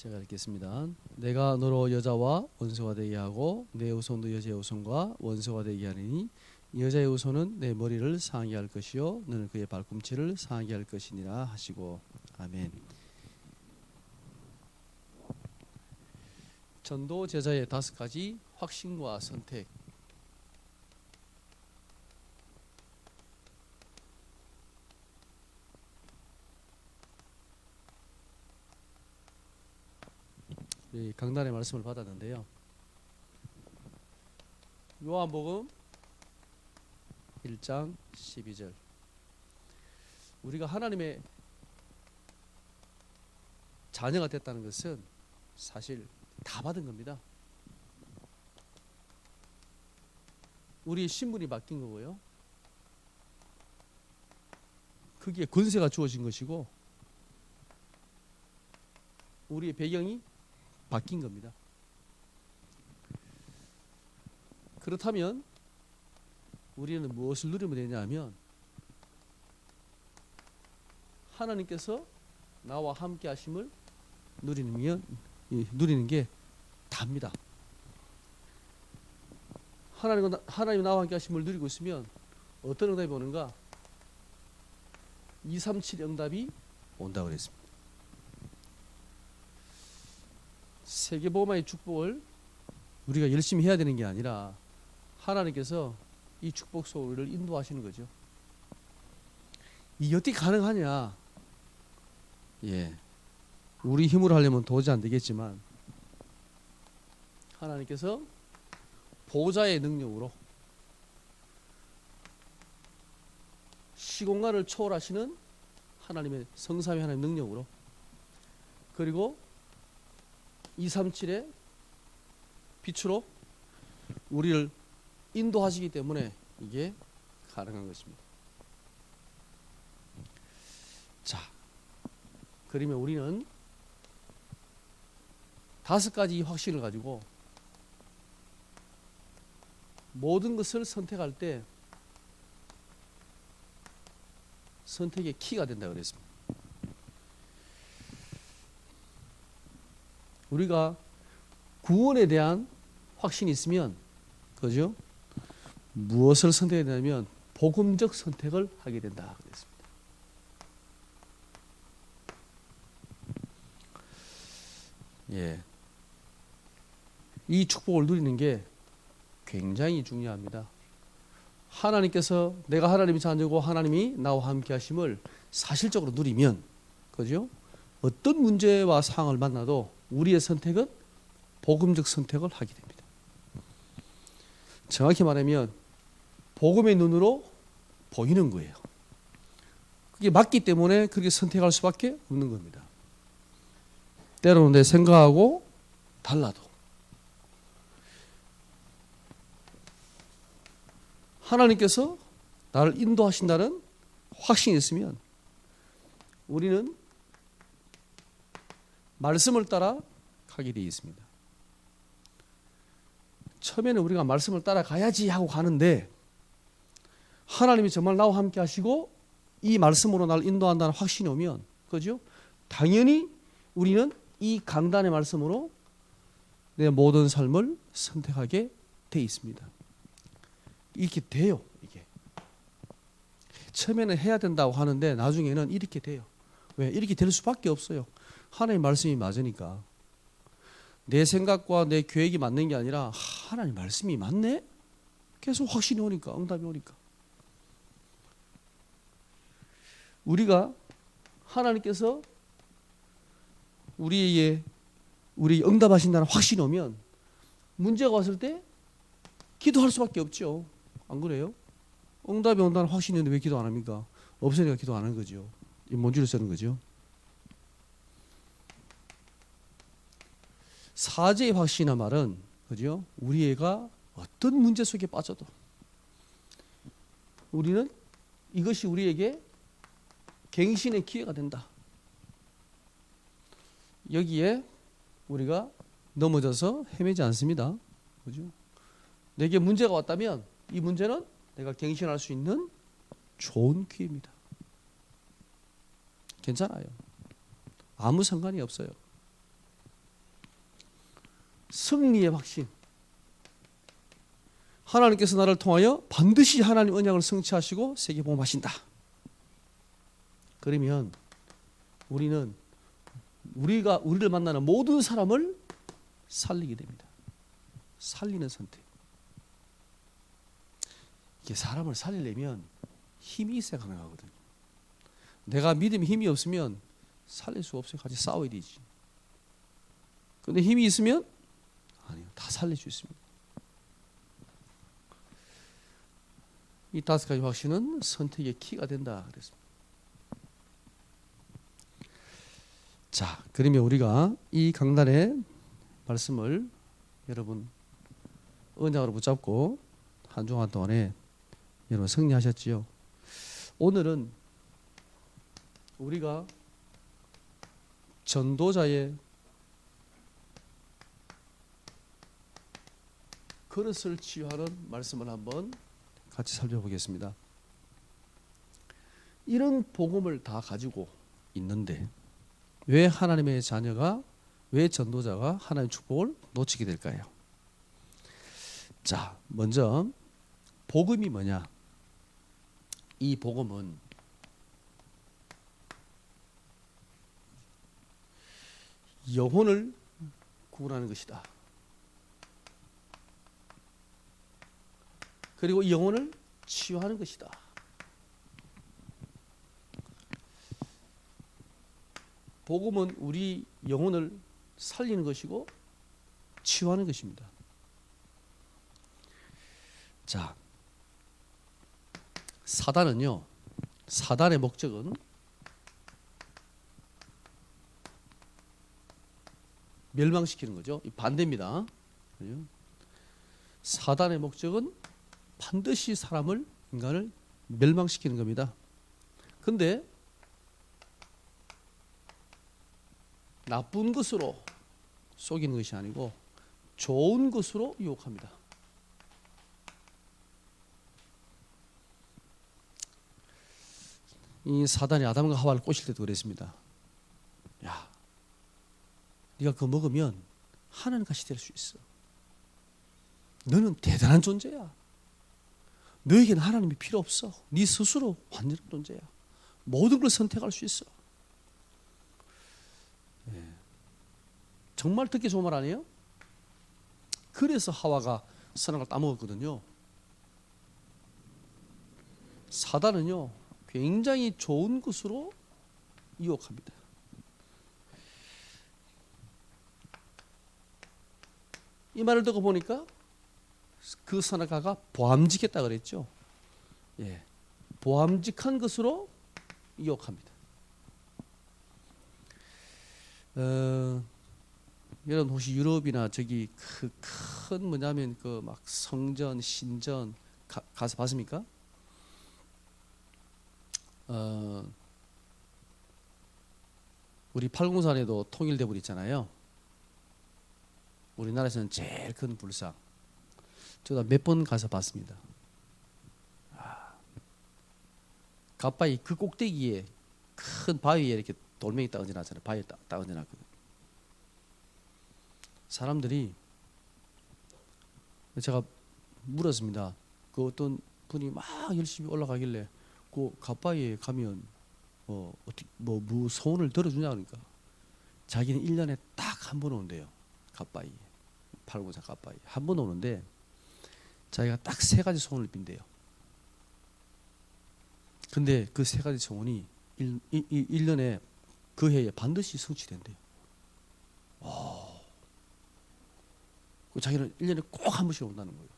제가 읽겠습니다. 내가 너로 여자와 원수가 되게 하고 내 후손도 여자의 후손과 원수가 되게 하리니 여자의 후손은 내 머리를 상하게 할 것이요 너는 그의 발꿈치를 상하게 할 것이니라 하시고. 아멘. 전도 제자의 5가지 확신과 선택. 강단의 말씀을 받았는데요. 요한복음 1장 12절. 우리가 하나님의 자녀가 됐다는 것은 사실 다 받은 겁니다. 우리의 신분이 바뀐 거고요. 그게 권세가 주어진 것이고 우리의 배경이 바뀐 겁니다. 그렇다면 우리는 무엇을 누리면 되냐면 하나님께서 나와 함께 하심을 누리는 게 답니다. 하나님 나와 함께 하심을 누리고 있으면 어떤 응답이 오는가? 237 응답이 온다고 그랬습니다. 세계복음화의 축복을 우리가 열심히 해야 되는 게 아니라 하나님께서 이 축복 속으로 우리를 인도하시는 거죠. 이게 어떻게 가능하냐? 우리 힘으로 하려면 도저히 안 되겠지만 하나님께서 보좌의 능력으로 시공간을 초월하시는 하나님의 성삼위 하나님의 능력으로 그리고 237의 빛으로 우리를 인도하시기 때문에 이게 가능한 것입니다. 자, 그러면 우리는 5가지 확신을 가지고 모든 것을 선택할 때 선택의 키가 된다고 그랬습니다. 우리가 구원에 대한 확신이 있으면 그죠? 무엇을 선택해야 되냐면 복음적 선택을 하게 된다 그랬습니다. 이 축복을 누리는 게 굉장히 중요합니다. 하나님께서 내가 하나님의 자녀고 하나님이 나와 함께 하심을 사실적으로 누리면 그죠? 어떤 문제와 상황을 만나도 우리의 선택은 복음적 선택을 하게 됩니다. 정확히 말하면 복음의 눈으로 보이는 거예요. 그게 맞기 때문에 그렇게 선택할 수밖에 없는 겁니다. 때로는 내 생각하고 달라도 하나님께서 나를 인도하신다는 확신이 있으면 우리는 말씀을 따라 가게 되어 있습니다. 처음에는 우리가 말씀을 따라가야지 하고 가는데 하나님이 정말 나와 함께 하시고 이 말씀으로 나를 인도한다는 확신이 오면 그죠? 당연히 우리는 이 강단의 말씀으로 내 모든 삶을 선택하게 되어 있습니다. 이렇게 돼요. 이게 처음에는 해야 된다고 하는데 나중에는 이렇게 돼요. 왜? 이렇게 될 수밖에 없어요. 하나님의 말씀이 맞으니까. 내 생각과 내 계획이 맞는 게 아니라 하나님 말씀이 맞네? 계속 확신이 오니까, 응답이 오니까. 우리가 하나님께서 우리 응답하신다는 확신이 오면 문제가 왔을 때 기도할 수밖에 없죠. 안 그래요? 응답이 온다는 확신이 있는데 왜 기도 안 합니까? 없으니까 기도 안 하는 거죠. 뭔지를 쓰는 거죠. 사죄의 확신이나 말은 그죠? 우리 애가 어떤 문제 속에 빠져도 우리는 이것이 우리에게 갱신의 기회가 된다. 여기에 우리가 넘어져서 헤매지 않습니다. 그죠? 내게 문제가 왔다면 이 문제는 내가 갱신할 수 있는 좋은 기회입니다. 괜찮아요. 아무 상관이 없어요. 승리의 확신. 하나님께서 나를 통하여 반드시 하나님 언약을 성취하시고 세계 복음하신다. 그러면 우리는 우리를 만나는 모든 사람을 살리게 됩니다. 살리는 선택. 이게 사람을 살리려면 힘이 있어야 가능하거든요. 내가 믿음에 힘이 없으면 살릴 수 없어요. 같이 싸워야 되지. 근데 힘이 있으면 아니요, 다 살릴 수 있습니다. 이 5가지 확신은 선택의 키가 된다 그랬습니다. 자, 그러면 우리가 이 강단의 말씀을 여러분 언약으로 붙잡고 한 주간 동안에 여러분 승리하셨지요. 오늘은 우리가 전도자의 그릇을 치유하는 말씀을 한번 같이 살펴보겠습니다. 이런 복음을 다 가지고 있는데 왜 하나님의 자녀가, 왜 전도자가 하나님의 축복을 놓치게 될까요? 자, 먼저 복음이 뭐냐? 이 복음은 영혼을 구원하는 것이다. 그리고 이 영혼을 치유하는 것이다. 복음은 우리 영혼을 살리는 것이고 치유하는 것입니다. 자, 사단은요, 사단의 목적은 멸망시키는 거죠. 반대입니다. 사단의 목적은 반드시 사람을, 인간을 멸망시키는 겁니다. 근데 나쁜 것으로 속이는 것이 아니고 좋은 것으로 유혹합니다. 이 사단이 아담과 하와를 꼬실 때도 그랬습니다. 야, 네가 그거 먹으면 하나님같이 될 수 있어. 너는 대단한 존재야. 너에게는 하나님이 필요 없어. 네 스스로 완전한 존재야. 모든 걸 선택할 수 있어. 네. 정말 듣기 좋은 말 아니에요? 그래서 하와가 선악을 따먹었거든요. 사단은요, 굉장히 좋은 것으로 유혹합니다. 이 말을 듣고 보니까 그 선악과가 보암직했다 그랬죠. 예, 보암직한 것으로 유혹합니다. 여러분 혹시 유럽이나 저기 그 큰 뭐냐면 그 막 성전, 신전 가서 봤습니까? 우리 팔공산에도 통일대불 있잖아요. 우리나라에서는 제일 큰 불상. 저도 몇 번 가서 봤습니다. 가빠이 그 꼭대기에 큰 바위에 이렇게 돌멩이 딱 얹어놨잖아요. 바위에 딱 얹어놨거든요. 사람들이, 제가 물었습니다. 그 어떤 분이 막 열심히 올라가길래 그 가빠이에 가면 어떻게 뭐 소원을 들어주냐 그러니까 자기는 1년에 딱 한 번 온대요. 가빠이, 팔공산 가빠이 한 번 오는데 자기가 딱 3가지 소원을 빈대요. 근데 그 3가지 소원이 1년에 그 해에 반드시 성취된대요. 자기는 1년에 꼭 한 번씩 온다는 거예요.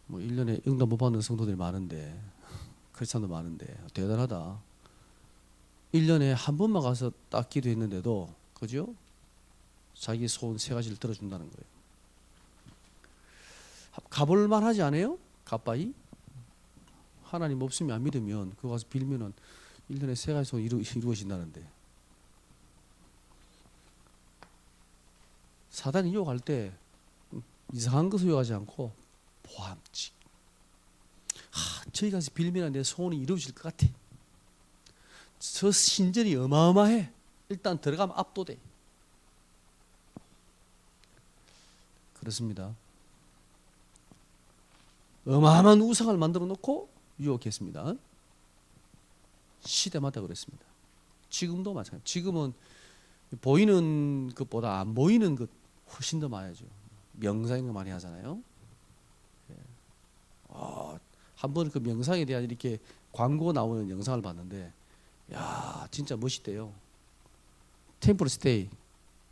뭐 1년에 응답 못 받는 성도들이 많은데, 크리스찬도 많은데 대단하다. 1년에 한 번만 가서 딱 기도했는데도, 그죠? 자기 소원 3가지를 들어준다는 거예요. 가볼 만하지 않아요? 가빠이? 하나님 없으면 안 믿으면 그거 가서 빌면은 1년에 3가지 소원 이루어진다는데. 사단이 유혹할 때 이상한 것을 유혹하지 않고 보암직. 저기 가서 빌면 내 소원이 이루어질 것 같아. 저 신전이 어마어마해. 일단 들어가면 압도돼. 그렇습니다. 어마어마한 우상을 만들어 놓고 유혹했습니다. 시대마다 그랬습니다. 지금도 마찬가지. 지금은 보이는 것보다 안 보이는 것 훨씬 더 많아죠. 명상을 많이 하잖아요. 한번 그 명상에 대한 이렇게 광고 나오는 영상을 봤는데, 야 진짜 멋있대요. 템플 스테이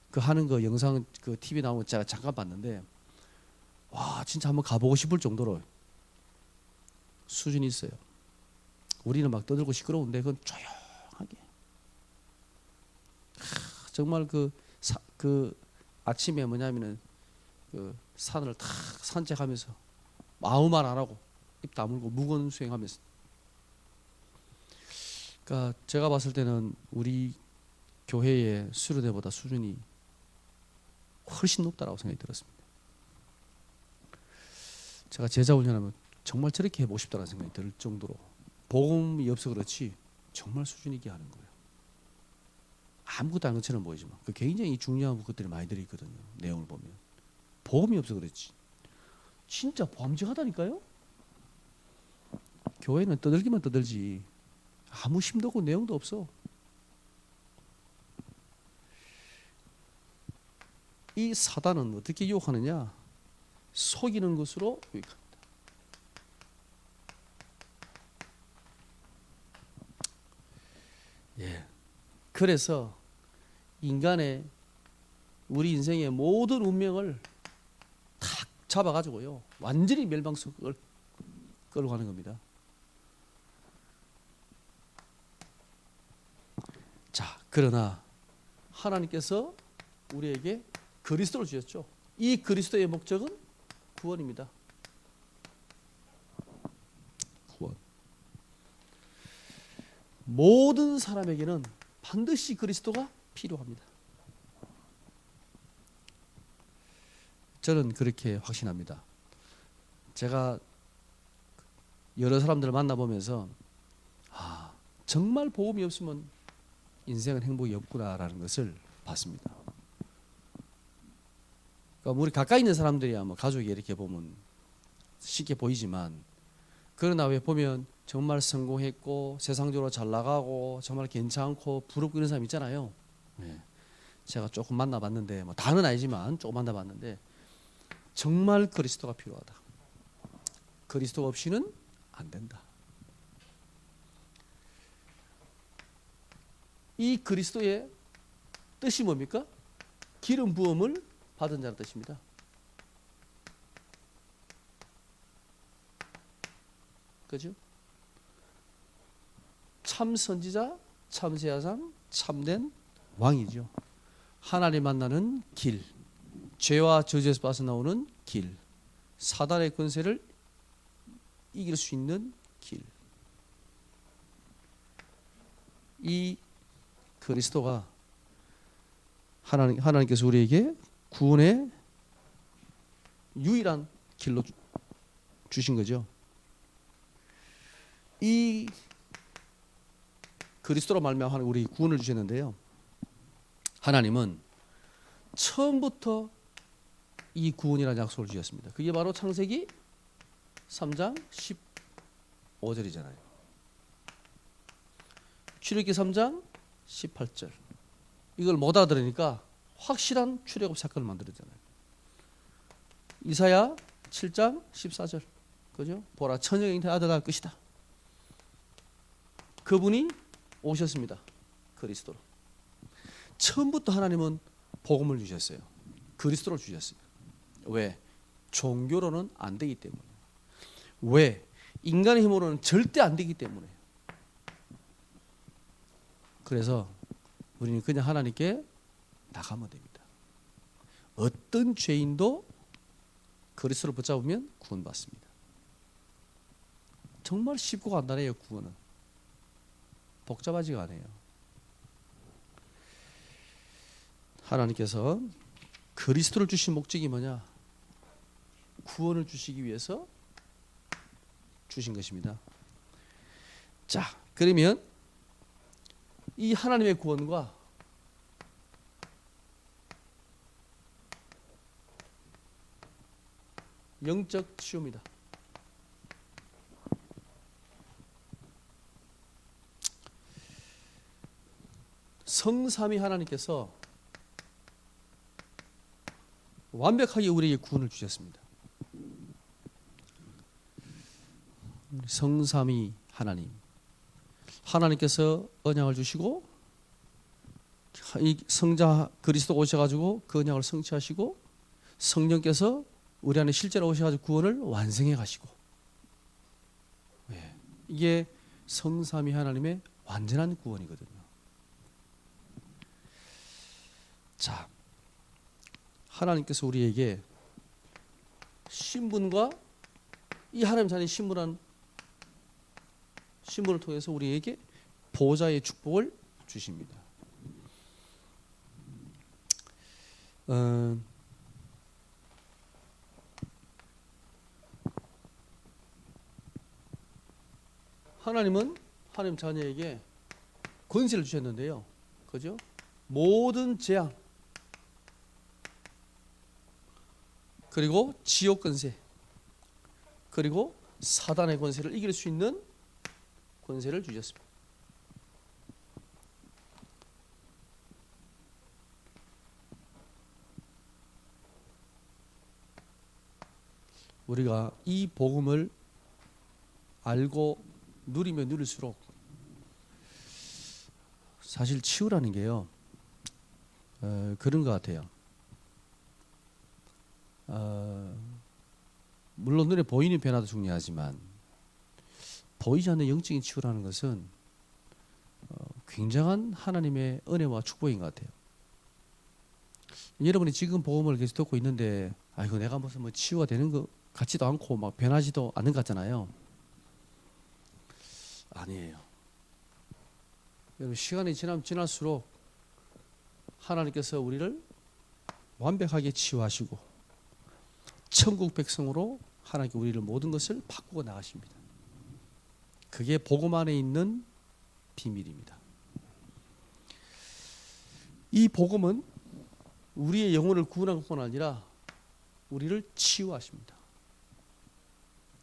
그 하는 거 영상 그 TV 나오는 거 제가 잠깐 봤는데, 와 진짜 한번 가보고 싶을 정도로 수준이 있어요. 우리는 막 떠들고 시끄러운데 그건 조용하게. 정말 그 아침에 뭐냐면은 그 산을 탁 산책하면서 아무 말 안 하고 입 다물고 무건 수행하면서. 그러니까 제가 봤을 때는 우리 교회의 수련회보다 수준이 훨씬 높다라고 생각이 들었습니다. 제가 제자 훈련하면 정말 저렇게 해보고 싶다는 생각이 들 정도로 복음이 없어 그렇지 정말 수준 있게 하는 거예요. 아무것도 아닌 것처럼 보이지만 그 굉장히 중요한 것들이 많이 들어있거든요. 내용을 보면 복음이 없어 그렇지 진짜 보암직하다니까요. 교회는 떠들기만 떠들지 아무 힘도 없고 내용도 없어. 이 사단은 어떻게 유혹하느냐? 속이는 것으로 유혹합니다. 그래서 인간의 우리 인생의 모든 운명을 탁 잡아가지고요 완전히 멸망속을 끌고 가는 겁니다. 자, 그러나 하나님께서 우리에게 그리스도를 주셨죠. 이 그리스도의 목적은 구원입니다. 구원. 모든 사람에게는 반드시 그리스도가 필요합니다. 저는 그렇게 확신합니다. 제가 여러 사람들을 만나보면서 정말 복음이 없으면 인생은 행복이 없구나라는 것을 봤습니다. 그러니까 우리 가까이 있는 사람들이야 뭐 가족이 이렇게 보면 쉽게 보이지만, 그러나 왜 보면 정말 성공했고 세상적으로 잘 나가고 정말 괜찮고 부럽고 이런 사람 있잖아요. 제가 조금 만나봤는데 뭐 다는 아니지만 조금 만나봤는데 정말 그리스도가 필요하다. 그리스도 없이는 안 된다. 이 그리스도의 뜻이 뭡니까? 기름 부음을 받은 자는 뜻입니다. 그죠? 참 선지자, 참 제사장, 참된 왕이죠. 하나님 만나는 길, 죄와 저주에서 빠져나오는 길, 사단의 권세를 이길 수 있는 길. 이 그리스도가 하나님께서 우리에게 구원의 유일한 길로 주신 거죠. 이 그리스도로 말미암아 우리 구원을 주셨는데요. 하나님은 처음부터 이 구원이라는 약속을 주셨습니다. 그게 바로 창세기 3장 15절이잖아요. 출애굽기 3장 18절. 이걸 못 알아들으니까 확실한 출애굽 사건을 만들었잖아요. 이사야 7장 14절. 그죠? 보라 처녀가 잉태한 아들 낳을 것이다. 그분이 오셨습니다. 그리스도로. 처음부터 하나님은 복음을 주셨어요. 그리스도를 주셨어요. 왜? 종교로는 안 되기 때문에. 왜? 인간의 힘으로는 절대 안 되기 때문에. 그래서 우리는 그냥 하나님께 나가면 됩니다. 어떤 죄인도 그리스도를 붙잡으면 구원받습니다. 정말 쉽고 간단해요. 구원은 복잡하지가 않아요. 하나님께서 그리스도를 주신 목적이 뭐냐? 구원을 주시기 위해서 주신 것입니다. 자, 그러면 이 하나님의 구원과 영적 치유입니다. 성삼위 하나님께서 완벽하게 우리에게 구원을 주셨습니다. 성삼위 하나님께서 언약을 주시고 이 성자 그리스도 오셔가지고 그 언약을 성취하시고 성령께서 우리 안에 실제로 오셔가지고 구원을 완성해 가시고, 이게 성삼위 하나님의 완전한 구원이거든요. 자, 하나님께서 우리에게 신분과 이 하나님 자녀의 신분을 통해서 우리에게 보좌의 축복을 주십니다. 하나님은 하나님 자녀에게 권세를 주셨는데요. 그죠? 모든 재앙, 그리고 지옥 권세, 그리고 사단의 권세를 이길 수 있는 권세를 주셨습니다. 우리가 이 복음을 알고 누리면 누릴수록 사실 치유라는 게요, 그런 것 같아요. 물론 눈에 보이는 변화도 중요하지만 보이지 않는 영적인 치유라는 것은 굉장한 하나님의 은혜와 축복인 것 같아요. 여러분이 지금 복음을 계속 듣고 있는데 이거 내가 무슨 뭐 치유가 되는 것 같지도 않고 막 변하지도 않는 것 같잖아요. 아니에요. 여러분, 시간이 지날수록 하나님께서 우리를 완벽하게 치유하시고 천국 백성으로 하나님께 우리를 모든 것을 바꾸고 나가십니다. 그게 복음 안에 있는 비밀입니다. 이 복음은 우리의 영혼을 구원한 것뿐 아니라 우리를 치유하십니다.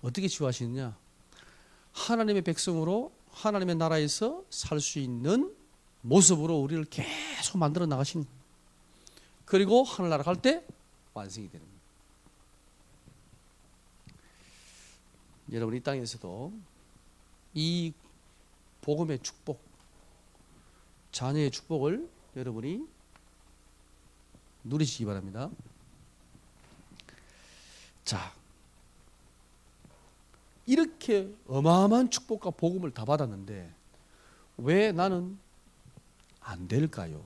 어떻게 치유하시느냐? 하나님의 백성으로 하나님의 나라에서 살 수 있는 모습으로 우리를 계속 만들어 나가시는 거예요. 그리고 하늘나라 갈 때 완성이 되는 거예요. 여러분, 이 땅에서도 이 복음의 축복, 자녀의 축복을 여러분이 누리시기 바랍니다. 자, 이렇게 어마어마한 축복과 복음을 다 받았는데 왜 나는 안 될까요?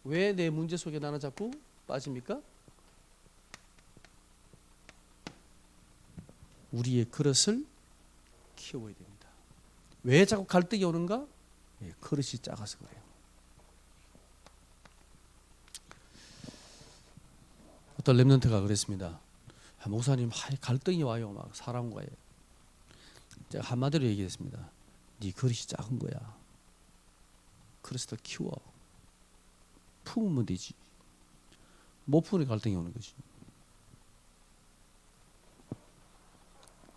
왜 내 문제 속에 나는 자꾸 빠집니까? 우리의 그릇을 키워야 됩니다. 왜 자꾸 갈등이 오는가? 그릇이 작아서 그래요. 어떤 렘넌트가 그랬습니다. 목사님, 갈등이 와요. 막 사람과의. 제가 한마디로 얘기했습니다. 네 그릇이 작은 거야. 그릇을 더 키워. 품으면 되지. 못 품으니 갈등이 오는 거지.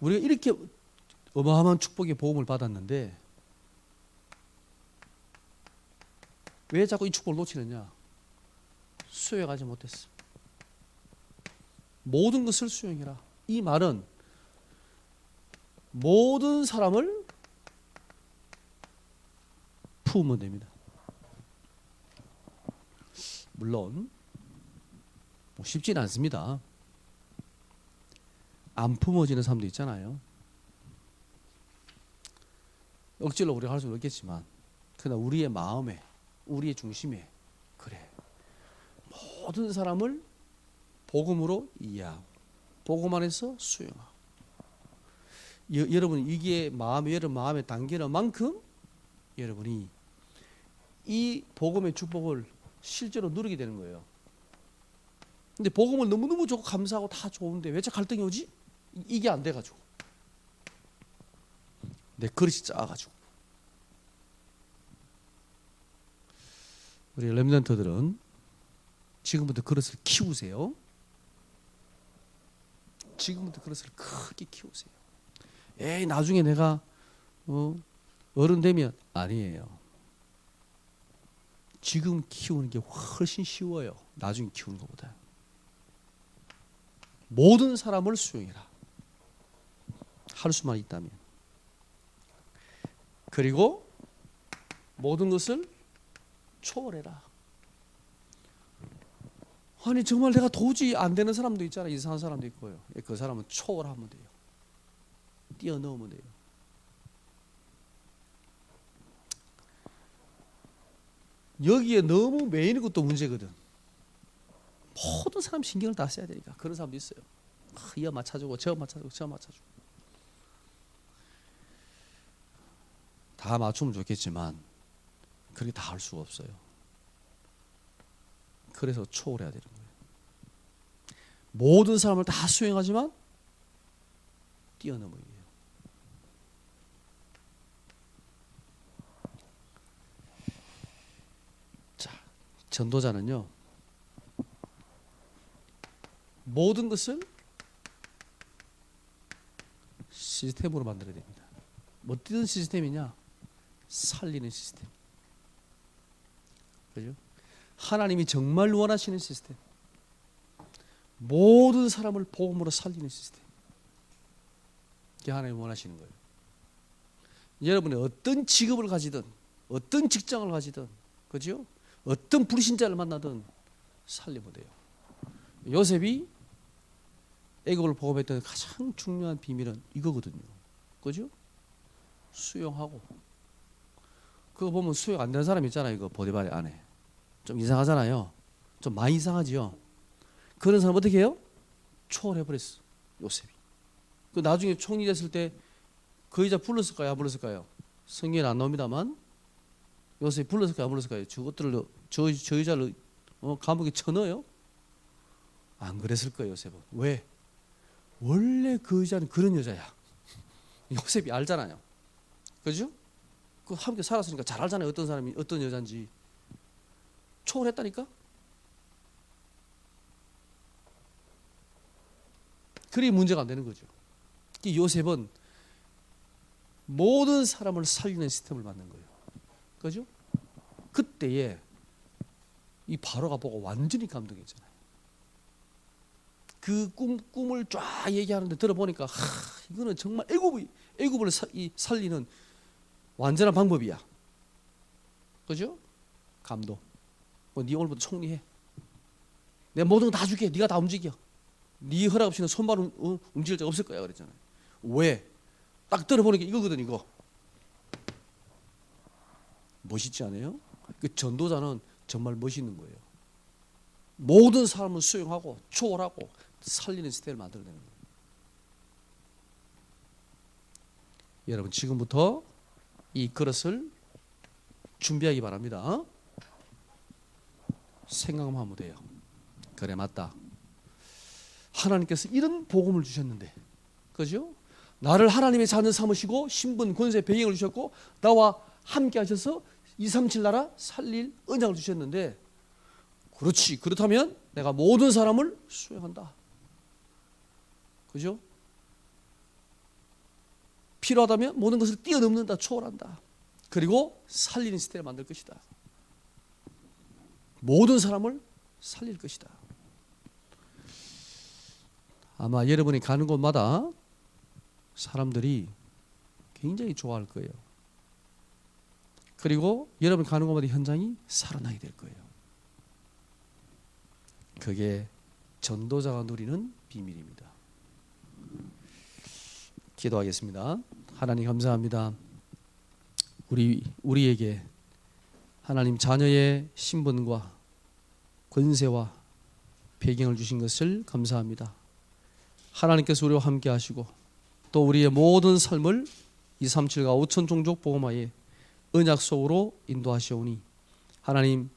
우리가 이렇게 어마어마한 축복의 복음을 받았는데 왜 자꾸 이 축복을 놓치느냐? 수용하지 못했어. 모든 것을 수용해라. 이 말은 모든 사람을 품으면 됩니다. 물론 쉽지는 않습니다. 안 품어지는 사람도 있잖아요. 억지로 우리가 할 수는 없겠지만 그러나 우리의 마음에, 우리의 중심에 그래, 모든 사람을 복음으로 이해하고 복음 안에서 수용하고, 여러분 이게 여러분 마음에 담기는 만큼 여러분이 이 복음의 축복을 실제로 누리게 되는 거예요. 근데 복음을 너무너무 좋고 감사하고 다 좋은데 왜 자꾸 갈등이 오지? 이게 안 돼가지고 내 그릇이 작아가지고. 우리 렘넌트들은 지금부터 그릇을 키우세요. 지금부터 그릇을 크게 키우세요. 에이 나중에 내가 어른 되면 아니에요. 지금 키우는 게 훨씬 쉬워요. 나중에 키우는 것보다. 모든 사람을 수용해라. 할 수만 있다면. 그리고 모든 것을 초월해라. 아니 정말 내가 도저히 안 되는 사람도 있잖아요. 이상한 사람도 있고요. 그 사람은 초월하면 돼요. 뛰어넘으면 돼요. 여기에 너무 매이는 것도 문제거든. 모든 사람 신경을 다 써야 되니까. 그런 사람도 있어요. 이어 맞춰주고 저 맞춰주고 저 맞춰주고. 다 맞추면 좋겠지만 그렇게 다 할 수가 없어요. 그래서 초월해야 되는 거예요. 모든 사람을 다 수용하지만 뛰어넘어야 돼요. 자, 전도자는요. 모든 것을 시스템으로 만들어야 됩니다. 어떤 시스템이냐? 살리는 시스템. 그죠? 하나님이 정말 원하시는 시스템. 모든 사람을 복음으로 살리는 시스템. 그게 하나님이 원하시는 거예요. 여러분이 어떤 직업을 가지든 어떤 직장을 가지든 그죠? 어떤 불신자를 만나든 살리면 돼요. 요셉이 애굽을 복음했던 가장 중요한 비밀은 이거거든요. 그죠? 수용하고. 그거 보면 수용 안 되는 사람 있잖아요. 이거 보디발의 안에. 좀 이상하잖아요. 좀 많이 이상하지요. 그런 사람 어떻게 해요? 초월해버렸어. 요셉이. 그 나중에 총리 됐을 때 그 여자 불렀을까요? 안 불렀을까요? 성경에 안 나옵니다만 요셉이 불렀을까요? 안 불렀을까요? 저것들을 저 여자를 감옥에 쳐넣어요? 안 그랬을 거예요. 요셉은. 왜? 원래 그 여자는 그런 여자야. 요셉이 알잖아요. 그죠? 그 함께 살았으니까 잘 알잖아요. 어떤 사람이 어떤 여잔지. 초월했다니까? 그리 문제가 안 되는 거죠. 요셉은 모든 사람을 살리는 시스템을 만든 거예요. 그죠? 그때에 이 바로가 보고 완전히 감동했잖아요. 그 꿈을 쫙 얘기하는데 들어보니까 이거는 정말 애굽을 살리는 완전한 방법이야. 그죠? 감동. 네 오늘부터 총리해. 내가 모든 거 다 줄게. 네가 다 움직여. 네 허락 없이는 손발 움직일 데가 없을 거야 그랬잖아요. 왜? 딱 들어보니까 이거거든 이거. 멋있지 않아요? 그 전도자는 정말 멋있는 거예요. 모든 사람을 수용하고 초월하고 살리는 시대를 만들어내는 거예요. 여러분 지금부터 이 그릇을 준비하기 바랍니다. 생각만 하면 돼요. 그래 맞다. 하나님께서 이런 복음을 주셨는데, 그죠? 나를 하나님의 자녀 삼으시고 신분, 권세, 배경을 주셨고 나와 함께 하셔서 237 나라 살릴 언약을 주셨는데, 그렇지. 그렇다면 내가 모든 사람을 수용한다. 그죠? 필요하다면 모든 것을 뛰어넘는다, 초월한다. 그리고 살리는 시대를 만들 것이다. 모든 사람을 살릴 것이다. 아마 여러분이 가는 곳마다 사람들이 굉장히 좋아할 거예요. 그리고 여러분 가는 곳마다 현장이 살아나게 될 거예요. 그게 전도자가 누리는 비밀입니다. 기도하겠습니다. 하나님 감사합니다. 우리에게 하나님 자녀의 신분과 권세와 배경을 주신 것을 감사합니다. 하나님께서 우리와 함께 하시고 또 우리의 모든 삶을 237과 5천 종족 복음화의 언약 속으로 인도하시오니 하나님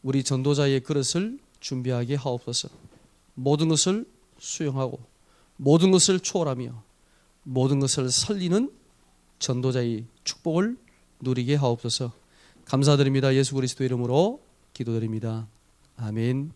우리 전도자의 그릇을 준비하게 하옵소서. 모든 것을 수용하고 모든 것을 초월하며 모든 것을 살리는 전도자의 축복을 누리게 하옵소서. 감사드립니다. 예수 그리스도 이름으로 기도드립니다. 아멘.